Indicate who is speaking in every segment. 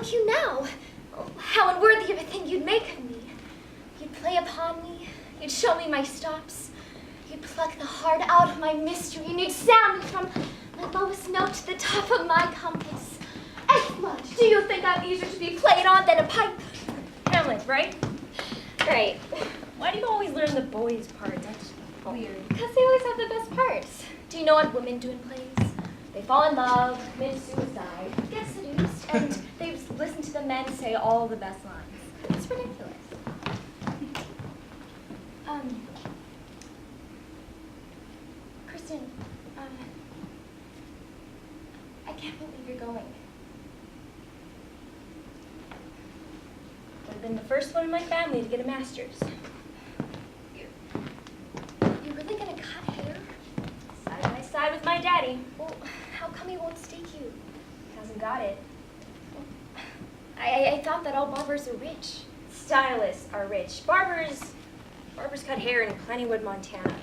Speaker 1: like you now. Oh, how unworthy of a thing you'd make of me. You'd play upon me, you'd show me my stops, you'd pluck the heart out of my mystery, and you'd sound me from my lowest note to the top of my compass. Excellent! Do you think I'm easier to be played on than a pipe?
Speaker 2: Hamlet, right?
Speaker 1: Right.
Speaker 2: Why do you always learn the boys' part? That's weird.
Speaker 1: Because they always have the best parts. Do you know what women do in plays? They fall in love, commit suicide, get seduced, and they listen to the men say all the best lines. It's ridiculous. Kristen, I can't believe you're going.
Speaker 2: Would have been the first one in my family to get a master's.
Speaker 1: You're really gonna cut hair?
Speaker 2: Side by side with my daddy.
Speaker 1: Well, how come he won't stake you?
Speaker 2: Hasn't got it.
Speaker 1: I thought that all barbers are rich.
Speaker 2: Stylists are rich. Barbers cut hair in Gleneagle, Montana.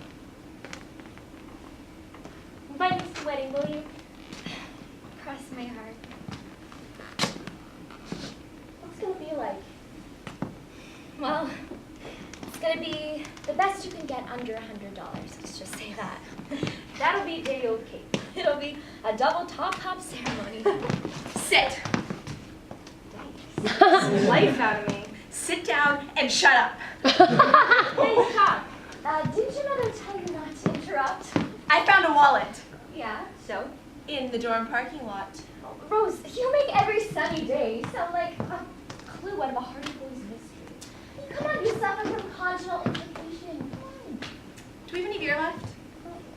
Speaker 2: Invite me to the wedding, will you?
Speaker 1: Cross my heart.
Speaker 2: What's it gonna be like?
Speaker 1: Well, it's gonna be the best you can get under $100. Let's just say that.
Speaker 2: That'll be day old cake.
Speaker 1: It'll be a double top ceremony.
Speaker 3: Sit.
Speaker 2: Thanks. Life out of me.
Speaker 3: Sit down and shut up.
Speaker 2: Please talk.
Speaker 1: Didn't your mother tell you not to interrupt?
Speaker 3: I found a wallet
Speaker 1: Yeah.
Speaker 2: So?
Speaker 3: in the dorm parking lot.
Speaker 1: Rose, you make every sunny day sound like a clue out of a Hardy Boys mystery. Come on, you suffer from conjugal implication. Come on.
Speaker 3: Do we have any beer left?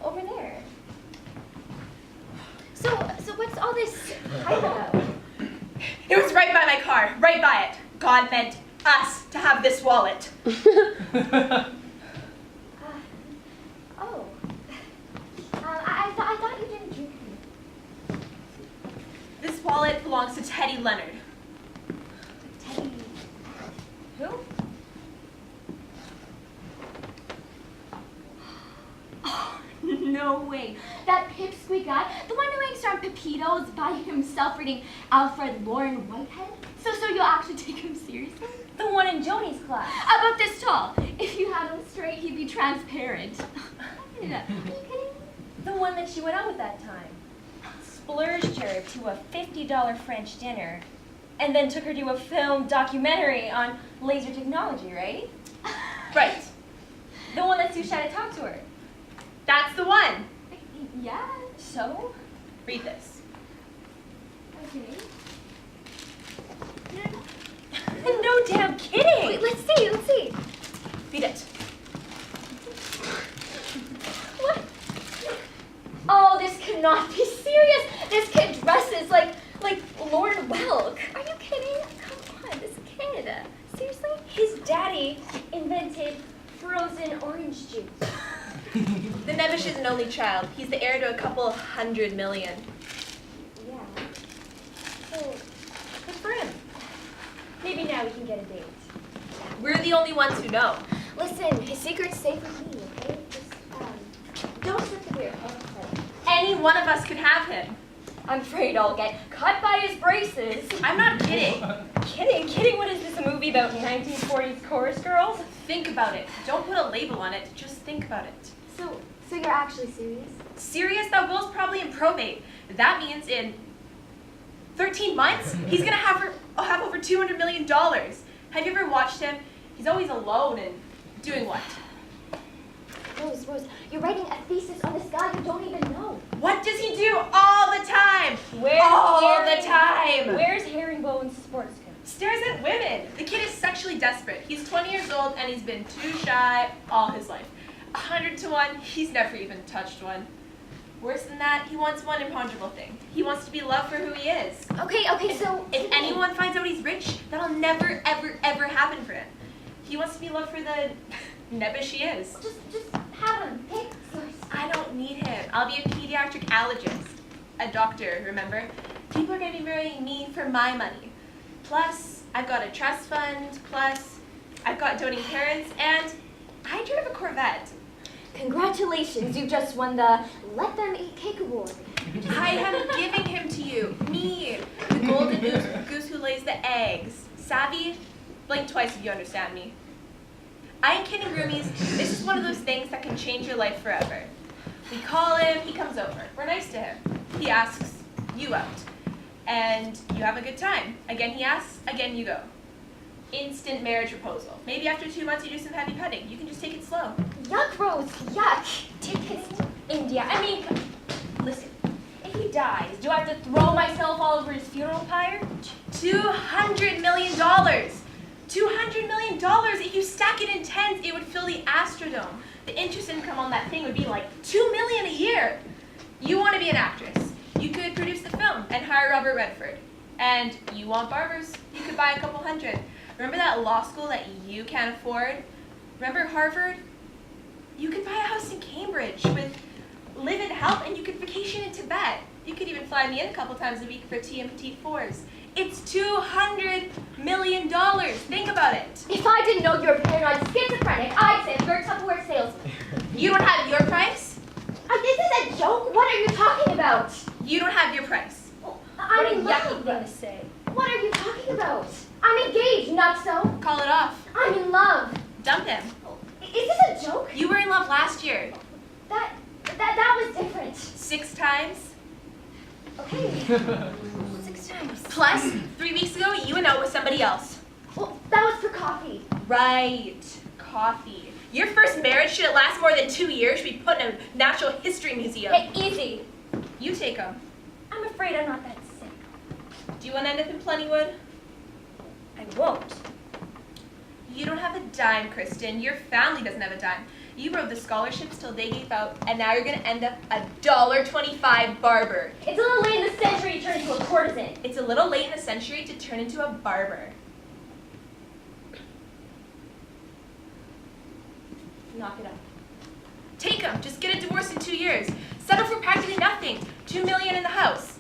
Speaker 1: Over there. So what's all this hype about?
Speaker 3: It was right by my car, right by it. God meant us to have this wallet.
Speaker 1: I thought you didn't drink me.
Speaker 3: This wallet belongs to Teddy Leonard.
Speaker 1: Teddy.
Speaker 2: Who?
Speaker 1: Oh, no way. That pipsqueak guy, the one who hangs around Pepitos by himself reading Alfred Lauren Whitehead? So you'll actually take him seriously?
Speaker 2: The one in Joni's class.
Speaker 1: About this tall. If you had him straight, he'd be transparent. Are you kidding?
Speaker 2: The one that she went out with that time. Splurged her to a $50 French dinner and then took her to a film documentary on laser technology, right?
Speaker 3: Right.
Speaker 2: The one that Sue tried to talk to her.
Speaker 3: That's the one.
Speaker 1: Yeah.
Speaker 2: So?
Speaker 3: Read this.
Speaker 1: Okay.
Speaker 2: No damn kidding!
Speaker 1: Wait, let's see.
Speaker 3: Read it.
Speaker 1: What? Oh, this cannot be serious. This kid dresses like Lauren Welk. Are you kidding? Come on, this kid. Seriously?
Speaker 2: His daddy invented frozen orange juice.
Speaker 3: The Nevish is an only child. He's the heir to a couple $100 million.
Speaker 2: Yeah. So, good for him. Maybe now we can get a date.
Speaker 3: We're the only ones who know.
Speaker 1: Listen, his secret's safe with me, okay? Just, don't sip the beer. Okay.
Speaker 3: Any one of us could have him.
Speaker 1: I'm afraid I'll get cut by his braces.
Speaker 3: I'm not kidding.
Speaker 2: Kidding? What is this, a movie about 1940s chorus girls?
Speaker 3: Think about it. Don't put a label on it. Just think about it.
Speaker 1: So you're actually serious?
Speaker 3: Serious? That Will's probably in probate. That means in 13 months, he's gonna have over $200 million. Have you ever watched him? He's always alone and doing what?
Speaker 1: Rose, you're writing a thesis on this guy you don't even know.
Speaker 3: What does he do all the time? All the time.
Speaker 2: Where's Herringbone's sports coat?
Speaker 3: Stares at women. The kid is sexually desperate. He's 20 years old and he's been too shy all his life. 100 to 1, he's never even touched one. Worse than that, he wants one imponderable thing. He wants to be loved for who he is.
Speaker 1: Okay, so...
Speaker 3: If anyone finds out he's rich, that'll never, ever happen for him. He wants to be loved for the nebbish he is.
Speaker 1: Just have him. Pick yours.
Speaker 3: I don't need him. I'll be a pediatric allergist. A doctor, remember? People are going to be marrying me for my money. Plus, I've got a trust fund. Plus, I've got doting parents. And I drive a Corvette.
Speaker 1: Congratulations, you just won the Let Them Eat Cake Award.
Speaker 3: I am giving him to you. Me. The golden goose who lays the eggs. Savvy? Blink twice if you understand me. I ain't kidding, roomies. This is one of those things that can change your life forever. We call him, he comes over. We're nice to him. He asks you out. And you have a good time. Again he asks, again you go. Instant marriage proposal. Maybe after 2 months you do some heavy petting. You can just take it slow.
Speaker 1: Yuck, Rose, yuck.
Speaker 2: Take it, India. I mean, listen, if he dies, do I have to throw myself all over his funeral pyre?
Speaker 3: $200 million. $200 million. If you stack it in tens, it would fill the Astrodome. The interest income on that thing would be like $2 million a year. You want to be an actress. You could produce the film and hire Robert Redford. And you want barbers. You could buy a couple hundred. Remember that law school that you can't afford? Remember Harvard? You could buy a house in Cambridge with live-in help, and you could vacation in Tibet. You could even fly me in a couple times a week for tea and petite fours. It's $200 million. Think about it.
Speaker 1: If I didn't know you were paranoid schizophrenic, I'd say you're a Tupperware salesman.
Speaker 3: You don't have your price?
Speaker 1: This is a joke? What are you talking about?
Speaker 3: You don't have your price.
Speaker 1: Well,
Speaker 2: What
Speaker 1: I'm
Speaker 2: a
Speaker 1: in
Speaker 2: yucky
Speaker 1: love.
Speaker 2: thing to say.
Speaker 1: What are you talking about? I'm engaged, not so.
Speaker 3: Call it off.
Speaker 1: I'm in love.
Speaker 3: Dump him.
Speaker 1: Is this a joke?
Speaker 3: You were in love last year.
Speaker 1: That was different.
Speaker 3: 6 times.
Speaker 1: Okay. 6 times.
Speaker 3: Plus, 3 weeks ago, you went out with somebody else.
Speaker 1: Well, that was for coffee.
Speaker 3: Right. Coffee. Your first marriage should last more than 2 years. Should be put in a natural history museum.
Speaker 2: Hey, easy.
Speaker 3: You take him.
Speaker 2: I'm afraid I'm not that sick.
Speaker 3: Do you want to end up in Plentywood?
Speaker 2: I won't.
Speaker 3: You don't have a dime, Kristen. Your family doesn't have a dime. You rode the scholarships till they gave out, and now you're going to end up a $1.25 barber.
Speaker 2: It's a little late in the century to turn into a courtesan.
Speaker 3: It's a little late in the century to turn into a barber.
Speaker 2: Knock it up.
Speaker 3: Take him. Just get a divorce in 2 years. Settle for practically nothing. $2 million in the house.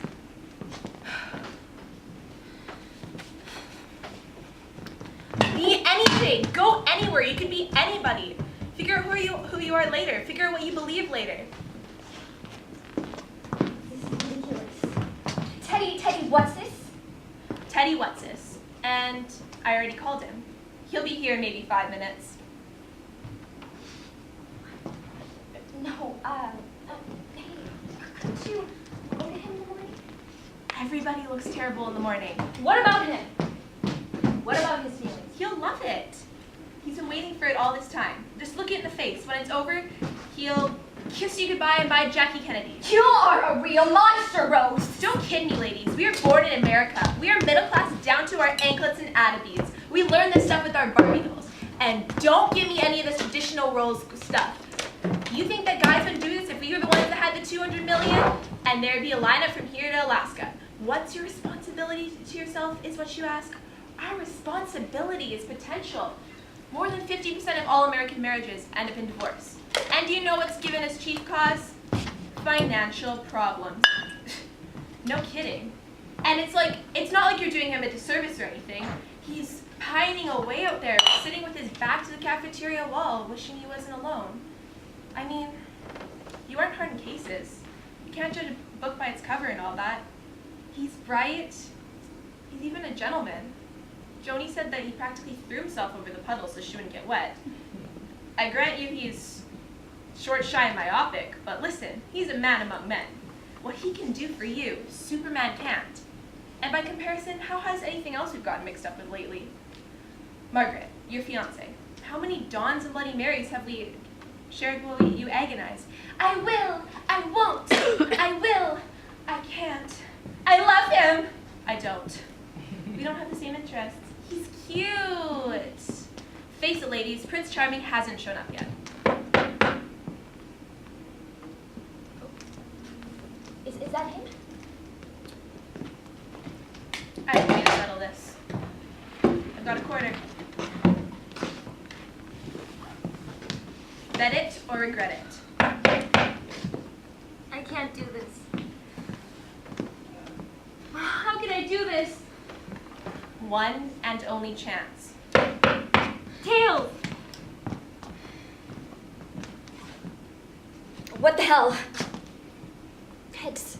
Speaker 3: Be anything. Go anywhere. You can be anybody. Figure out who you are later. Figure out what you believe later.
Speaker 1: This is ridiculous.
Speaker 2: Teddy, what's this?
Speaker 3: Teddy what's this? And I already called him. He'll be here in maybe 5 minutes.
Speaker 1: No, hey, couldn't you go to him in the morning?
Speaker 3: Everybody looks terrible in the morning.
Speaker 2: What about him? What about his feelings?
Speaker 3: He'll love it. He's been waiting for it all this time. Just look it in the face. When it's over, he'll kiss you goodbye and buy Jackie Kennedy.
Speaker 1: You are a real monster, Rose.
Speaker 3: Don't kid me, ladies. We are born in America. We are middle class down to our anklets and atabees. We learn this stuff with our Barbie dolls. And don't give me any of this traditional roles stuff. You think that guys would do this if we were the ones that had the $200 million? And there'd be a lineup from here to Alaska. What's your responsibility to yourself is what you ask? Our responsibility is potential. More than 50% of all American marriages end up in divorce. And do you know what's given us chief cause? Financial problems. No kidding. And it's not like you're doing him a disservice or anything. He's pining away out there, sitting with his back to the cafeteria wall, wishing he wasn't alone. I mean, you aren't hard in cases. You can't judge a book by its cover and all that. He's bright. He's even a gentleman. Joni said that he practically threw himself over the puddle so she wouldn't get wet. I grant you he's short, shy, and myopic, but listen, he's a man among men. What he can do for you, Superman can't. And by comparison, how has anything else we've gotten mixed up with lately? Margaret, your fiancé, how many Dawns and Bloody Marys have we shared while you agonize? I will, I won't, I will, I can't. I love him. I don't. We don't have the same interests. He's cute. Face it, ladies, Prince Charming hasn't shown up yet.
Speaker 1: Is that him?
Speaker 3: I need to settle this. I've got a quarter. Bet it or regret it.
Speaker 2: I can't do this. How can I do this?
Speaker 3: One and only chance.
Speaker 2: Tails!
Speaker 1: What the hell? Heads.